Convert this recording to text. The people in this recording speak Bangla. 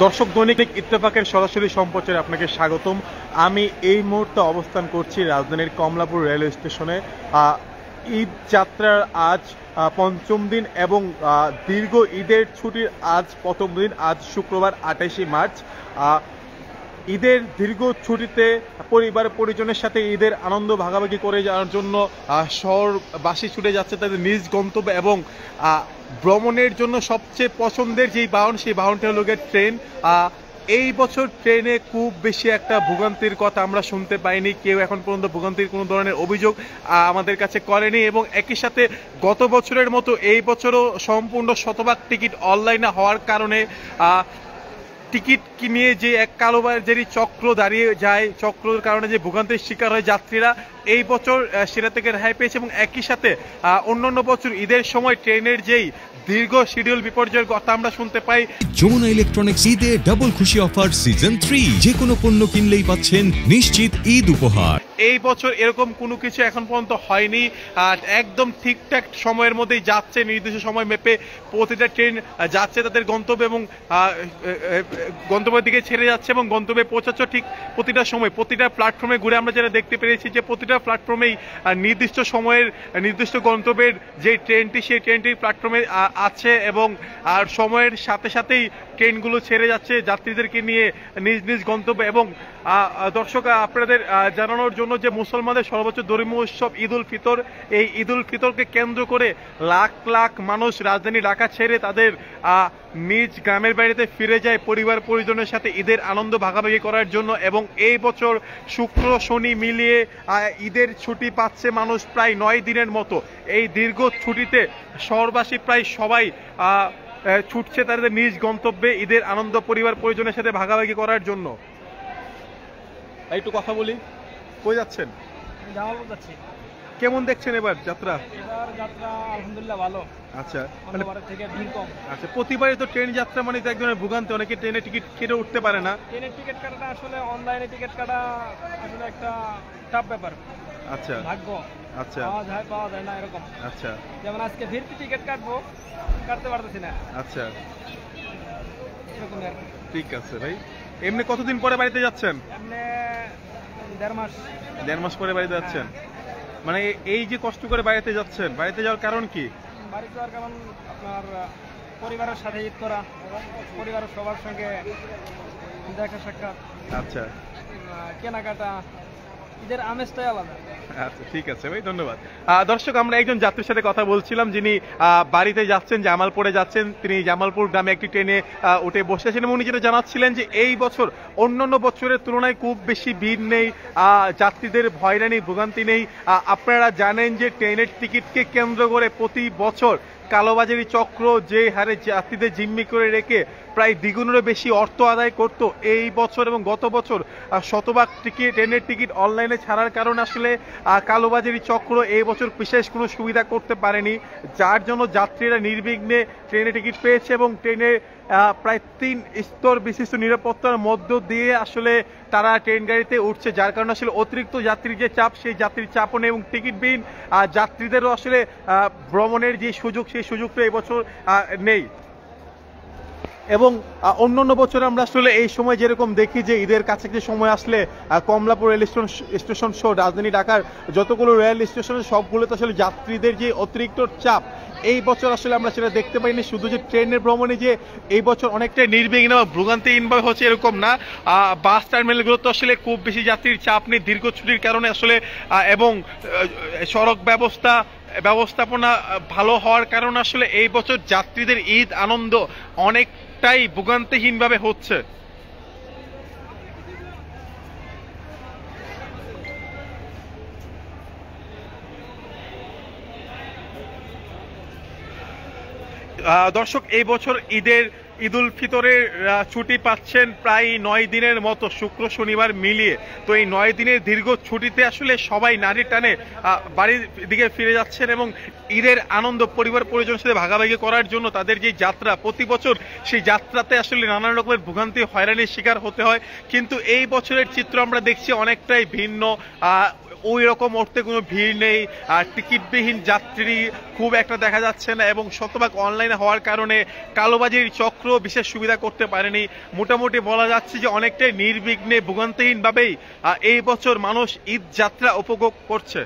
দর্শক দৈনিক ইত্তেফাকের সরাসরি সম্প্রচারে আপনাকে স্বাগতম। আমি এই মুহূর্তে অবস্থান করছি রাজধানীর কমলাপুর রেলওয়ে স্টেশনে। ঈদ যাত্রার আজ পঞ্চম দিন এবং দীর্ঘ ঈদের ছুটির আজ প্রথম দিন, আজ শুক্রবার 28শে মার্চ। ঈদের দীর্ঘ ছুটিতে পরিবার পরিজনের সাথে ঈদের আনন্দ ভাগাভাগি করে যাওয়ার জন্য শহরবাসী ছুটে যাচ্ছে তাদের নিজ গন্তব্য এবং ভ্রমণের জন্য সবচেয়ে পছন্দের যেই বাহন, সেই বাহনটা হলো ট্রেন। এই বছর ট্রেনে খুব বেশি একটা ভোগান্তির কথা আমরা শুনতে পাইনি, কেউ এখন পর্যন্ত ভোগান্তির কোনো ধরনের অভিযোগ আমাদের কাছে করেনি এবং একই সাথে গত বছরের মতো এই বছরও সম্পূর্ণ শতভাগ টিকিট অনলাইনে হওয়ার কারণে টিকিট নিয়ে যে এক কালোবাজারি চক্র দাঁড়িয়ে যায়, চক্রের কারণে যে ভোগান্তির শিকার হয় যাত্রীরা, এই বছর সেটা থেকে রেহাই পেয়েছে এবং একই সাথে অন্যান্য বছর ঈদের সময় ট্রেনের যেই দীর্ঘ শিডিউল বিপর্যয়ের কথা আমরা শুনতে পাই। যমুনা ইলেকট্রনিক্স ঈদে ডাবল খুশি অফার সিজন 3, যে কোনো পণ্য কিনলেই পাচ্ছেন নিশ্চিত ঈদ উপহার। এই বছর এরকম কোনো কিছু এখন পর্যন্ত হয়নি, একদম ঠিকঠাক সময়ের মধ্যেই যাচ্ছে, নির্দিষ্ট সময় মেপে প্রতিটা ট্রেন যাচ্ছে তাদের গন্তব্যে এবং গন্তব্যের দিকে ছেড়ে যাচ্ছে এবং গন্তব্যে পৌঁছাচ্ছে ঠিক প্রতিটা সময়। প্রতিটা প্ল্যাটফর্মে ঘুরে আমরা যেটা দেখতে পেরেছি যে প্রতিটা প্ল্যাটফর্মেই নির্দিষ্ট সময়ের নির্দিষ্ট গন্তব্যের যে ট্রেনটি, সেই ট্রেনটি প্ল্যাটফর্মে আছে এবং আর সময়ের সাথে সাথেই ট্রেনগুলো ছেড়ে যাচ্ছে যাত্রীদেরকে নিয়ে নিজ নিজ গন্তব্য। এবং দর্শক আপনাদের জানানোর জন্য যে মুসলমানদের সর্বোচ্চ ধর্মীয় উৎসব ঈদ উল ফিতর, এই ঈদ উল ফিতরকে কেন্দ্র করে লাখ লাখ মানুষ রাজধানী ঢাকা ছেড়ে তাদের নিজ গ্রামের বাড়িতে ফিরে যায় পরিবার পরিজনের সাথে ঈদের আনন্দ ভাগাভাগি করার জন্য। এবং এই বছর শুক্র শনি মিলিয়ে ঈদের ছুটি পাচ্ছে মানুষ প্রায় 9 দিনের মতো। এই দীর্ঘ ছুটিতে শহরবাসী প্রায় সবাই ছুটছে তাদের নিজ গন্তব্যে ঈদের আনন্দ পরিবার পরিজনের সাথে ভাগাভাগি করার জন্য। একটু কথা বলি, কই যাচ্ছেন? যাচ্ছি। কেমন দেখছেন এবার যাত্রা? এবার যাত্রা আলহামদুলিল্লাহ ভালো। আচ্ছা, অন্যবারের থেকে ভিড় কম। আচ্ছা, প্রতিবারই তো ট্রেন যাত্রা মানে তো এক ধরনের ভোগান্তি, অনেকে ট্রেনে টিকিট কেটে উঠতে পারে না। ট্রেনের টিকিট কাটাটা আসলে অনলাইনে টিকিট কাটা আসলে একটা টাফ ব্যাপার। আচ্ছা, ভাগ্য। আচ্ছা, পাওয়া যায় না এরকম। আচ্ছা, যেমন আজকে ভিড়তে টিকিট কাটতে পারতেছি না। আচ্ছা, এরকম আর কি। ঠিক আছে ভাই। এমনি কতদিন পরে বাড়িতে যাচ্ছেন? এমনি 1.5 মাস। 1.5 মাস পরে বাড়িতে যাচ্ছেন? মানে এই যে কষ্ট করে বাড়িতে যাচ্ছেন, বাড়িতে যাওয়ার কারণ কি? বাড়িতে যাওয়ার কারণ আপনার পরিবারের সাথে ঈদ করা, পরিবারের সবার সঙ্গে দেখা সাক্ষাৎ, আচ্ছা, কেনাকাটা, ঈদের আমেজটাই আলাদা। আচ্ছা, ঠিক আছে ভাই, ধন্যবাদ। দর্শক, আমরা একজন যাত্রীর সাথে কথা বলছিলাম যিনি বাড়িতে যাচ্ছেন, জামালপুরে যাচ্ছেন। তিনি জামালপুর গ্রামে একটি ট্রেনে উঠে বসেছেন এবং উনি যেটা জানাচ্ছিলেন যে এই বছর অন্যান্য বছরের তুলনায় খুব বেশি ভিড় নেই, যাত্রীদের হয়রানি ভোগান্তি নেই। আপনারা জানেন যে ট্রেনের টিকিটকে কেন্দ্র করে প্রতি বছর কালোবাজারি চক্র যে হারে যাত্রীদের জিম্মি করে রেখে প্রায় দ্বিগুণেরও বেশি অর্থ আদায় করত, এই বছর এবং গত বছর শতভাগ ট্রেনের টিকিট অনলাইনে ছাড়ার কারণে আসলে কালোবাজারি চক্র এই বছর বিশেষ কোনো সুবিধা করতে পারেনি, যার জন্য যাত্রীরা নির্বিঘ্নে ট্রেনে টিকিট পেয়েছে এবং ট্রেনে প্রায় 3 স্তর বিশিষ্ট নিরাপত্তার মধ্য দিয়ে আসলে তারা ট্রেন গাড়িতে উঠছে, যার কারণে আসলে অতিরিক্ত যাত্রীর যে চাপ, সেই যাত্রীর চাপও নেই এবং টিকিটবিহীন যাত্রীদেরও আসলে ভ্রমণের যে সুযোগ, সেই সুযোগটা এবছর নেই। এবং অন্যান্য বছর আমরা আসলে এই সময় যেরকম দেখি যে ঈদের কাছাকাছি সময় আসলে কমলাপুর রেল স্টেশন সহ রাজধানী ঢাকার যতগুলো রেল স্টেশন সবগুলোতে আসলে যাত্রীদের যে অতিরিক্ত চাপ, এই বছর আসলে আমরা সেটা দেখতে পাইনি। শুধু যে ট্রেনের ভ্রমণে যে এই বছর অনেকটাই নির্বিঘ্ন বা ভোগান্তিহীনভাবে হচ্ছে এরকম না, বাস টার্মিনালগুলো তো আসলে খুব বেশি যাত্রীর চাপ নেই দীর্ঘ ছুটির কারণে আসলে, এবং সড়ক ব্যবস্থাপনা ভালো হওয়ার কারণে আসলে এই বছর যাত্রীদের ঈদ আনন্দ অনেকটাই ভোগান্তিহীনভাবে হচ্ছে। দর্শক, এই বছর ঈদ উল ফিতরের ছুটি পাচ্ছেন প্রায় 9 দিনের মতো, শুক্র শনিবার মিলিয়ে। তো এই 9 দিনের দীর্ঘ ছুটিতে আসলে সবাই নারীর টানে বাড়ির দিকে ফিরে যাচ্ছেন এবং ঈদের আনন্দ পরিবার পরিজনের সাথে ভাগাভাগি করার জন্য তাদের যে যাত্রা, প্রতি বছর সেই যাত্রাতে আসলে নানান রকমের ভোগান্তি হয়রানির শিকার হতে হয়, কিন্তু এই বছরের চিত্র আমরা দেখছি অনেকটাই ভিন্ন। ওই রকম অর্থে কোনো ভিড় নেই, টিকিটবিহীন যাত্রী খুব একটা দেখা যাচ্ছে না, এবং শতভাগ অনলাইনে হওয়ার কারণে কালোবাজির চক্র বিশেষ সুবিধা করতে পারেনি। মোটামুটি বলা যাচ্ছে যে অনেকটাই নির্বিঘ্নে ভোগান্তিহীনভাবেই এই বছর মানুষ ঈদ যাত্রা উপভোগ করছে।